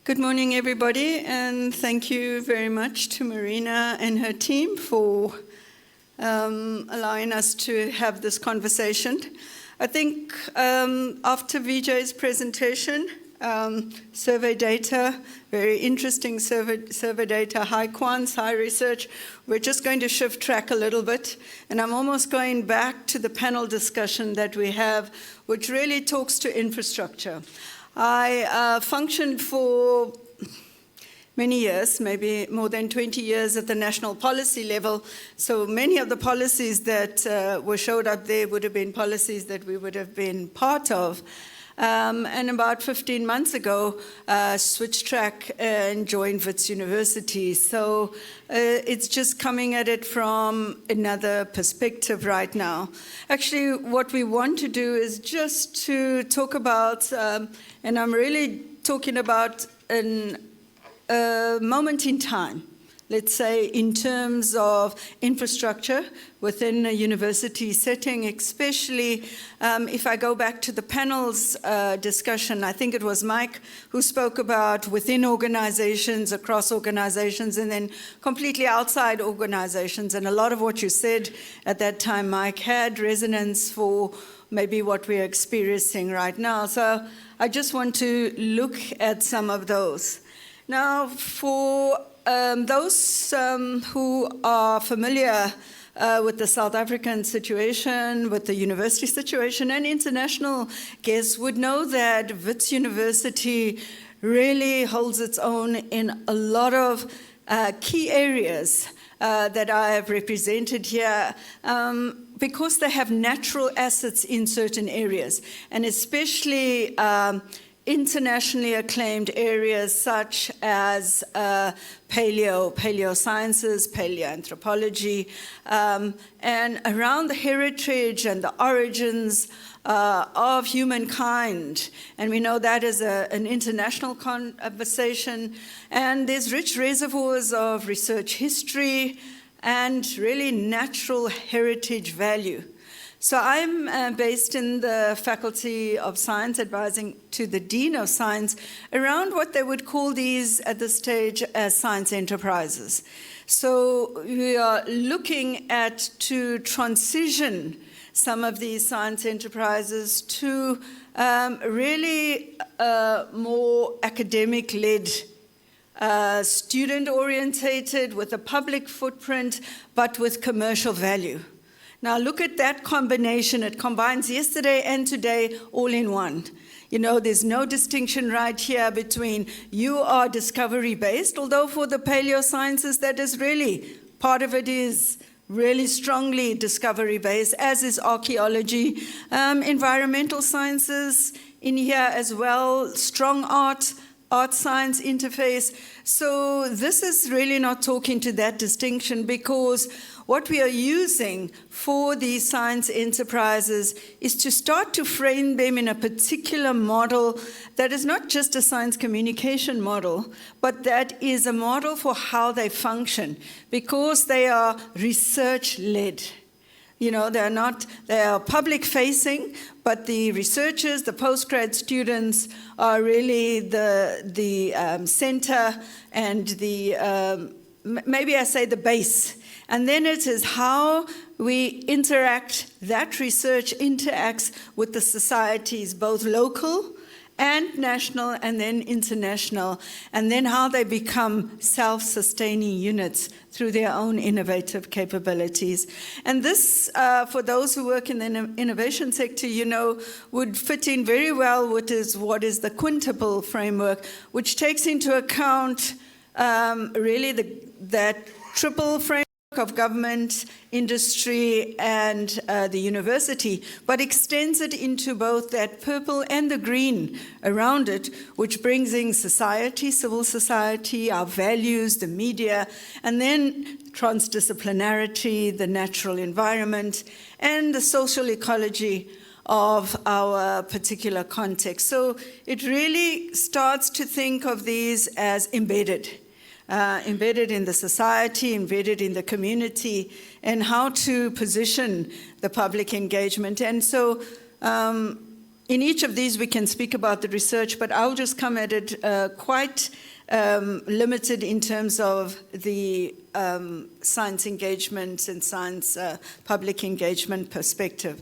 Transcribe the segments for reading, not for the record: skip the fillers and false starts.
Good morning, everybody, and thank you very much to Marina and her team for allowing us to have this conversation. I think after Vijay's presentation, survey data, very interesting survey data, high quants, high research, we're just going to shift track a little bit, and I'm almost going back to the panel discussion that we have, which really talks to infrastructure. I functioned for many years, maybe more than 20 years at the national policy level. So many of the policies that were showed up there would have been policies that we would have been part of. And about 15 months ago, switched track and joined Wits University. So it's just coming at it from another perspective right now. Actually, what we want to do is just to talk about, and I'm really talking about a moment in time, let's say in terms of infrastructure within a university setting, especially if I go back to the panel's discussion. I think it was Mike who spoke about within organizations, across organizations, and then completely outside organizations. And a lot of what you said at that time, Mike, had resonance for maybe what we're experiencing right now. So I just want to look at some of those. Now, for those who are familiar with the South African situation, with the university situation, and international guests would know that Wits University really holds its own in a lot of key areas that I have represented here, because they have natural assets in certain areas, and especially internationally acclaimed areas such as paleosciences, paleoanthropology, and around the heritage and the origins of humankind. And we know that is an international conversation. And there's rich reservoirs of research history and really natural heritage value. So I'm based in the Faculty of Science, advising to the Dean of Science around what they would call these at this stage as science enterprises. So we are looking at to transition some of these science enterprises to really more academic-led, student-orientated, with a public footprint, but with commercial value. Now look at that combination. It combines yesterday and today all in one. You know, there's no distinction right here between you are discovery-based, although for the paleosciences that is really, part of it is really strongly discovery-based, as is archaeology, environmental sciences in here as well, strong art science interface. So this is really not talking to that distinction, because what we are using for these science enterprises is to start to frame them in a particular model that is not just a science communication model, but that is a model for how they function, because they are research-led. You know, they are public-facing, but the researchers, the postgrad students, are really the center and the, maybe I say the base. And then it is how we interact, that research interacts with the societies, both local and national, and then international, and then how they become self-sustaining units through their own innovative capabilities. And this, for those who work in the innovation sector, you know, would fit in very well with what is the quintuple framework, which takes into account really that triple framework of government, industry, and the university, but extends it into both that purple and the green around it, which brings in society, civil society, our values, the media, and then transdisciplinarity, the natural environment, and the social ecology of our particular context. So it really starts to think of these as embedded in the society, embedded in the community, and how to position the public engagement. And so In each of these, we can speak about the research, but I'll just come at it quite limited in terms of the science engagement and science public engagement perspective.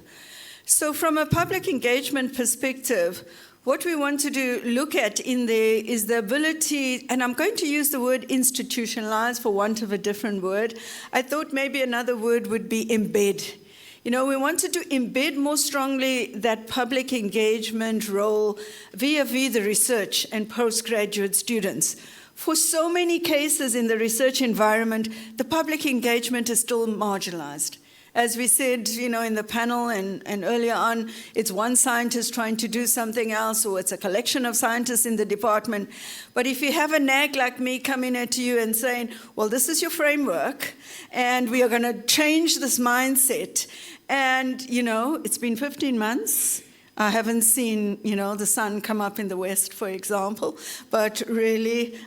So from a public engagement perspective, what we want to look at in there is the ability, and I'm going to use the word institutionalize for want of a different word. I thought maybe another word would be embed. You know, we wanted to embed more strongly that public engagement role vis-a-vis the research and postgraduate students. For so many cases in the research environment, the public engagement is still marginalized. As we said, you know, in the panel and earlier on, it's one scientist trying to do something else, or it's a collection of scientists in the department. But if you have a nag like me coming at you and saying, well, this is your framework, and we are going to change this mindset, and, you know, it's been 15 months. I haven't seen, you know, the sun come up in the west, for example, but really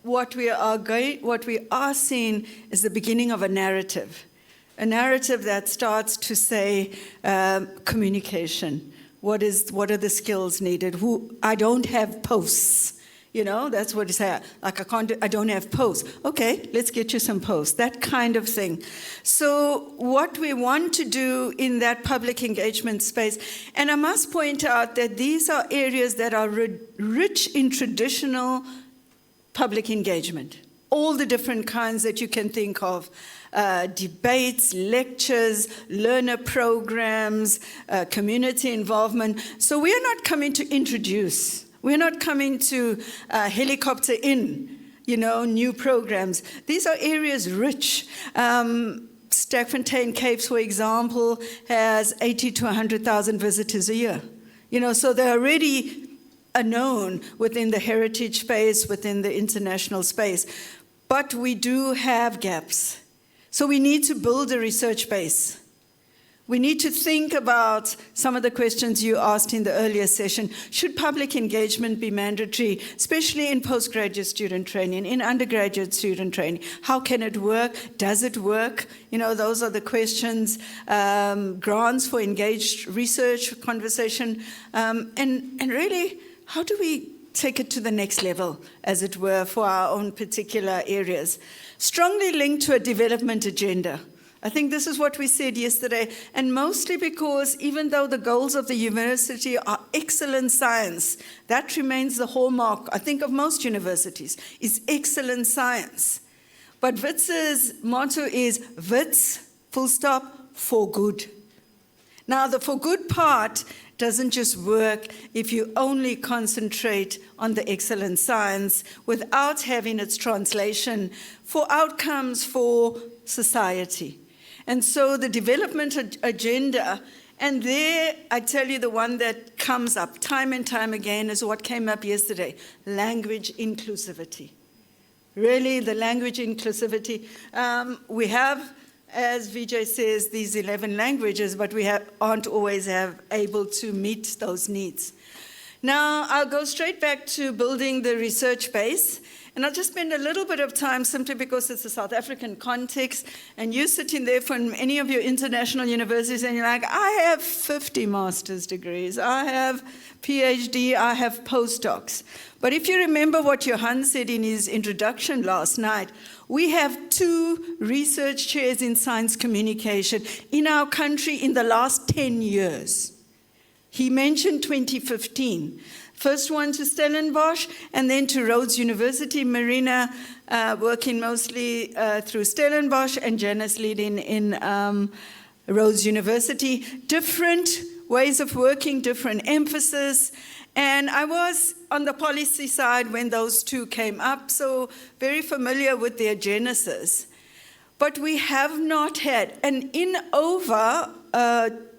what we are seeing is the beginning of a narrative that starts to say communication. What are the skills needed? I don't have posts. You know, that's what it's at. Like, I don't have posts. Okay, let's get you some posts. That kind of thing. So what we want to do in that public engagement space, and I must point out that these are areas that are rich in traditional public engagement. All the different kinds that you can think of. Debates, lectures, learner programs, community involvement. So we are not coming to introduce. We're not coming to helicopter in, you know, new programs. These are areas rich. Sterkfontein Caves, for example, has 80 to 100,000 visitors a year. You know, so they're already known within the heritage space, within the international space. But we do have gaps. So we need to build a research base. We need to think about some of the questions you asked in the earlier session. Should public engagement be mandatory, especially in postgraduate student training, in undergraduate student training? How can it work? Does it work? You know, those are the questions. Grants for engaged research, conversation, and really, how do we take it to the next level, as it were, for our own particular areas? Strongly linked to a development agenda. I think this is what we said yesterday, and mostly because even though the goals of the university are excellent science, that remains the hallmark, I think, of most universities, is excellent science. But Wits's motto is Wits, full stop, for good. Now, the for good part doesn't just work if you only concentrate on the excellent science without having its translation for outcomes for society. And so the development agenda, and there I tell you the one that comes up time and time again is what came up yesterday, language inclusivity. Really, the language inclusivity. We have, as Vijay says, these 11 languages, but we aren't always able to meet those needs. Now, I'll go straight back to building the research base. And I'll just spend a little bit of time simply because it's a South African context, and you're sitting there from any of your international universities and you're like, I have 50 master's degrees, I have PhD, I have postdocs. But if you remember what Johan said in his introduction last night, we have 2 research chairs in science communication in our country in the last 10 years. He mentioned 2015. First one to Stellenbosch, and then to Rhodes University. Marina working mostly through Stellenbosch, and Janice leading in Rhodes University. Different ways of working, different emphasis. And I was on the policy side when those 2 came up, so very familiar with their genesis. But we have not had, and in over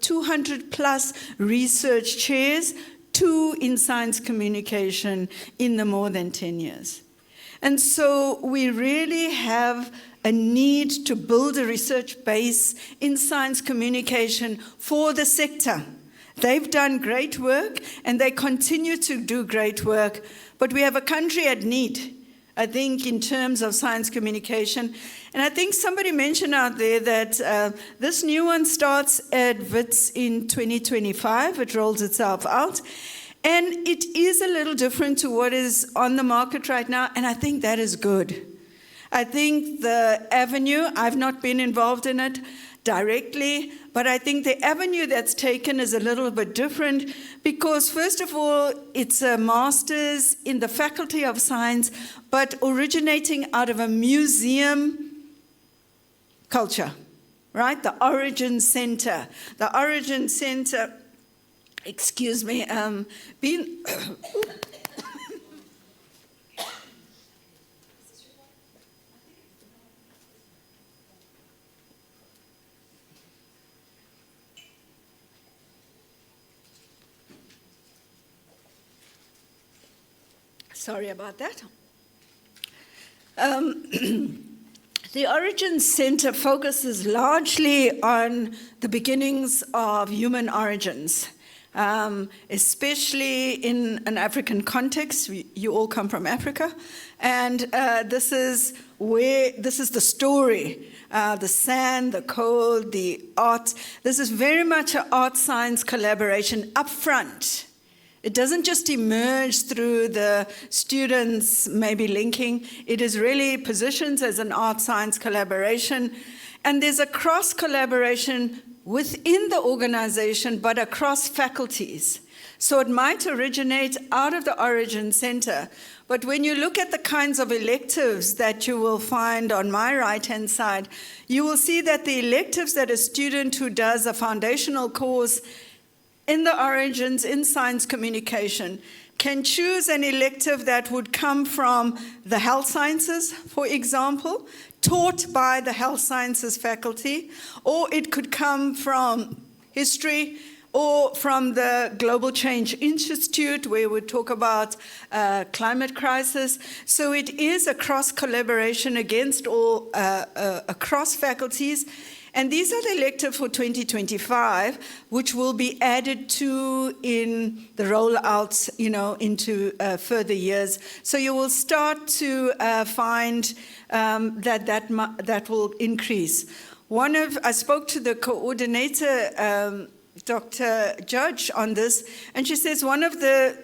200 plus research chairs, 2 in science communication in the more than 10 years. And so we really have a need to build a research base in science communication for the sector. They've done great work and they continue to do great work, but we have a country at need. I think, in terms of science communication. And I think somebody mentioned out there that this new one starts at Wits in 2025. It rolls itself out. And it is a little different to what is on the market right now, and I think that is good. I think the avenue, I've not been involved in it directly, but I think the avenue that's taken is a little bit different because, first of all, it's a master's in the Faculty of Science, but originating out of a museum culture, right? The Origin Center. The Origin Center, excuse me, being... Sorry about that. The Origin Center focuses largely on the beginnings of human origins, especially in an African context. You all come from Africa, and this is the story, the sand, the coal, the art. This is very much an art-science collaboration up front. It doesn't just emerge through the students maybe linking. It is really positioned as an art-science collaboration. And there's a cross-collaboration within the organization, but across faculties. So it might originate out of the Origin Center. But when you look at the kinds of electives that you will find on my right-hand side, you will see that the electives that a student who does a foundational course in the Origins in science communication can choose an elective that would come from the health sciences, for example, taught by the health sciences faculty, or it could come from history or from the Global Change Institute, where we talk about climate crisis. So it is a cross-collaboration against all, across faculties. And these are the electives for 2025, which will be added to in the rollouts, into further years. So you will start to find that will increase. I spoke to the coordinator, Dr. Judge, on this, and she says one of the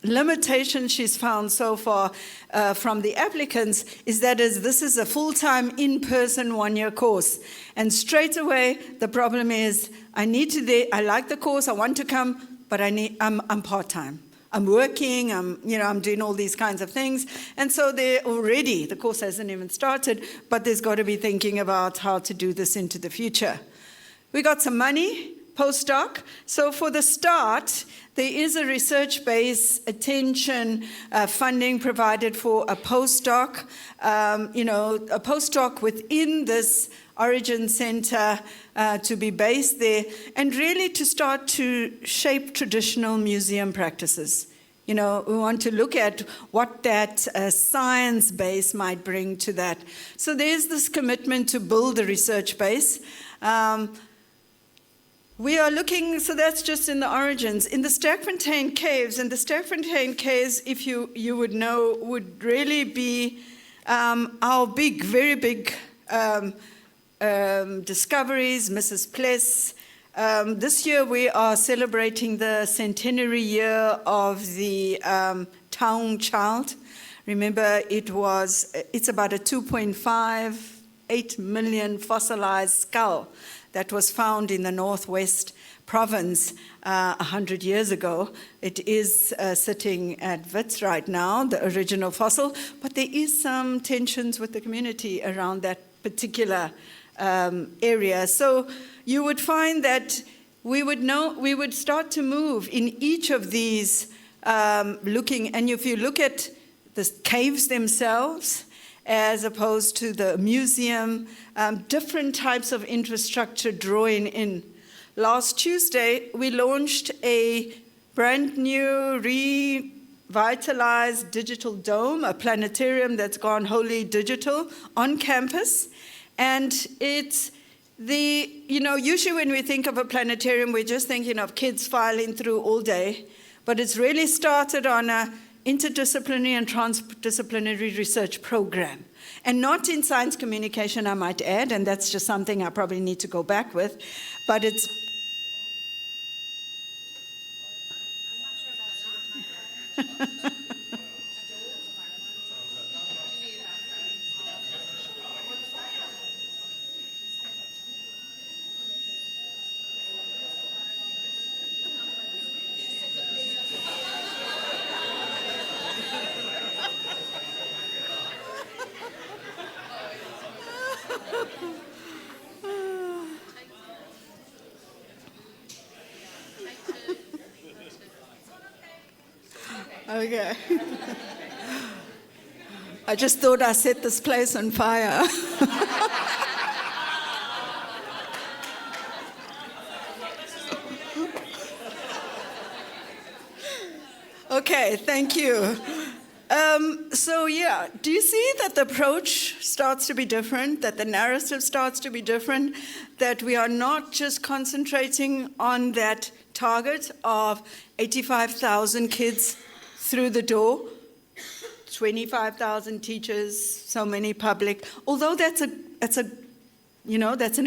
limitations she's found so far from the applicants is that this is a full-time, in-person one-year course. And straight away, the problem is, I like the course, I want to come, but I'm part-time. I'm working, I'm doing all these kinds of things. And so the course hasn't even started, but there's got to be thinking about how to do this into the future. We got some money, postdoc. So for the start, there is a research-based attention funding provided for a postdoc, a postdoc within this Origin Center to be based there, and really to start to shape traditional museum practices. We want to look at what that science base might bring to that. So there's this commitment to build the research base. We are looking, so that's just in the Origins. In the Sterkfontein Caves, if you would know, would really be our very big discoveries, Mrs. Pless. This year we are celebrating the centenary year of the Taung child. Remember, it's about a 2.58 million fossilized skull that was found in the Northwest Province 100 years ago. It is sitting at Wits right now, the original fossil, but there is some tensions with the community around that particular area. So you would find that we would start to move in each of these looking, and if you look at the caves themselves, as opposed to the museum, different types of infrastructure drawing in. Last Tuesday, we launched a brand new, revitalized digital dome, a planetarium that's gone wholly digital on campus. And it's usually when we think of a planetarium, we're just thinking of kids filing through all day. But it's really started on a interdisciplinary and transdisciplinary research program. And not in science communication, I might add, and that's just something I probably need to go back with, but it's... Okay. I just thought I set this place on fire. Okay, thank you. So yeah, do you see that the approach starts to be different, that the narrative starts to be different, that we are not just concentrating on that target of 85,000 kids through the door, 25,000 teachers, so many public, although that's an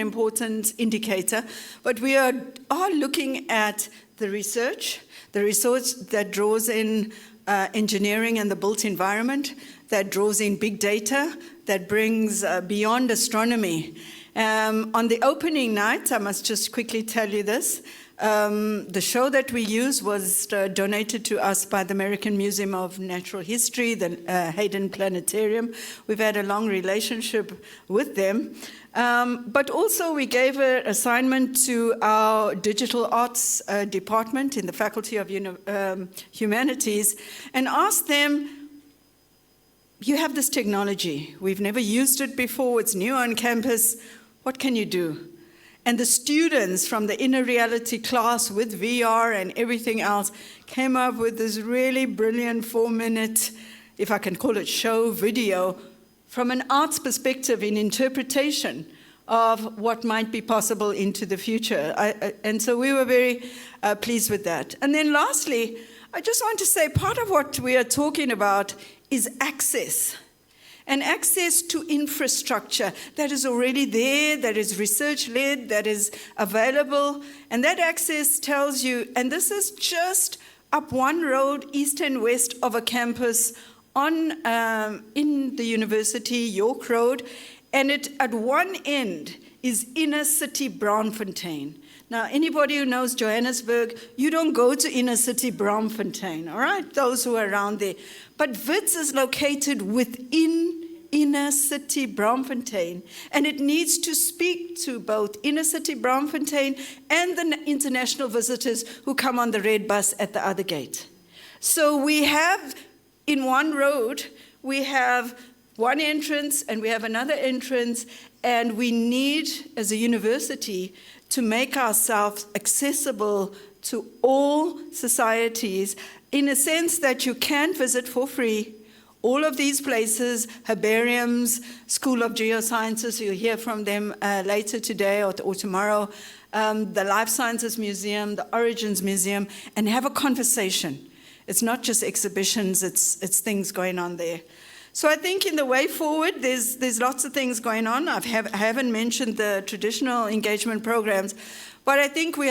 important indicator, but we are looking at the research that draws in engineering and the built environment, that draws in big data, that brings beyond astronomy. On the opening night, I must just quickly tell you this, the show that we used was donated to us by the American Museum of Natural History, the Hayden Planetarium. We've had a long relationship with them. But also we gave an assignment to our digital arts department in the Faculty of Humanities and asked them, you have this technology. We've never used it before. It's new on campus. What can you do? And the students from the inner reality class with VR and everything else came up with this really brilliant 4-minute, if I can call it show, video from an arts perspective in interpretation of what might be possible into the future. And so we were very pleased with that. And then lastly, I just want to say part of what we are talking about is access. And access to infrastructure that is already there, that is research-led, that is available. And that access tells you, and this is just up one road, east and west of a campus in the university, York Road, and at one end is inner city Braamfontein. Now, anybody who knows Johannesburg, you don't go to inner city Braamfontein, all right? Those who are around there. But Wits is located within inner city Braamfontein, and it needs to speak to both inner city Braamfontein and the international visitors who come on the red bus at the other gate. So we have, in one road, we have one entrance and we have another entrance, and we need, as a university, to make ourselves accessible to all societies in a sense that you can visit for free all of these places, herbariums, School of Geosciences, you'll hear from them later today or tomorrow, the Life Sciences Museum, the Origins Museum, and have a conversation. It's not just exhibitions, it's things going on there. So I think in the way forward, there's lots of things going on. I haven't mentioned the traditional engagement programs, but I think we